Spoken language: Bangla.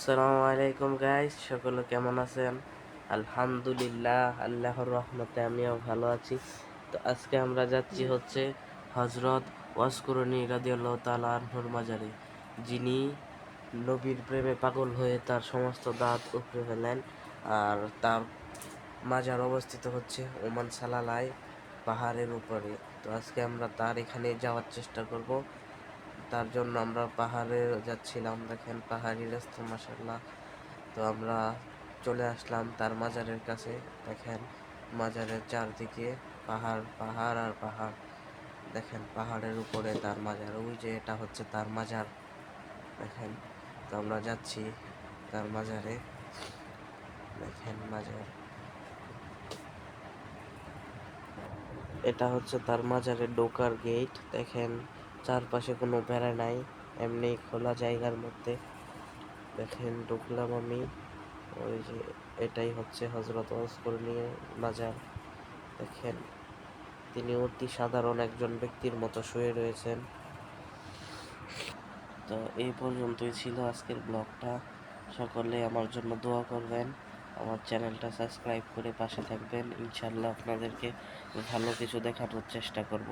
আসসালামু আলাইকুম গাইস, সকলে কেমন আছেন? আলহামদুলিল্লাহ, আল্লাহর রহমতে আমিও ভালো আছি। তো আজকে আমরা যাচ্ছি হচ্ছে হজরত ওয়াসকুরনি রাদিয়াল্লাহু তাআলা আনহুর মাজারে, যিনি নবীর প্রেমে পাগল হয়ে তার সমস্ত দাঁত উপড়ে ফেলেন। আর তার মাজার অবস্থিত হচ্ছে ওমান সালালাই পাহাড়ের উপরে। তো আজকে আমরা তার এখানে যাওয়ার চেষ্টা করব। তার জন্য আমরা পাহাড়ে যাচ্ছিলাম, দেখেন পাহাড়ি রাস্তা মাশাআল্লাহ। তো আমরা চলে আসলাম তার মাজারের কাছে। দেখেন মাজারের চারদিকে পাহাড় পাহাড় আর পাহাড়। দেখেন পাহাড়ের উপরে তার মাজার, ওই যে এটা হচ্ছে তার মাজার। দেখেন, তো আমরা যাচ্ছি তার মাজারে। দেখেন মাজার, এটা হচ্ছে তার মাজারের ঢোকার গেট। দেখেন চারপাশে কোনো বেড়া নাই, এমনি খোলা জায়গার মধ্যে। দেখেন ঢুকলাম আমি, ওই যে এটাই হচ্ছে হজরত ওয়াসকুরনির মাজার। দেখেন তিনি অতি সাধারণ একজন ব্যক্তির মতো শুয়ে রয়েছেন। তো এই পর্যন্তই ছিল আজকের ব্লগটা। সকলে আমার জন্য দোয়া করবেন, আমার চ্যানেলটা সাবস্ক্রাইব করে পাশে থাকবেন। ইনশাল্লাহ আপনাদেরকে ভালো কিছু দেখানোর চেষ্টা করব।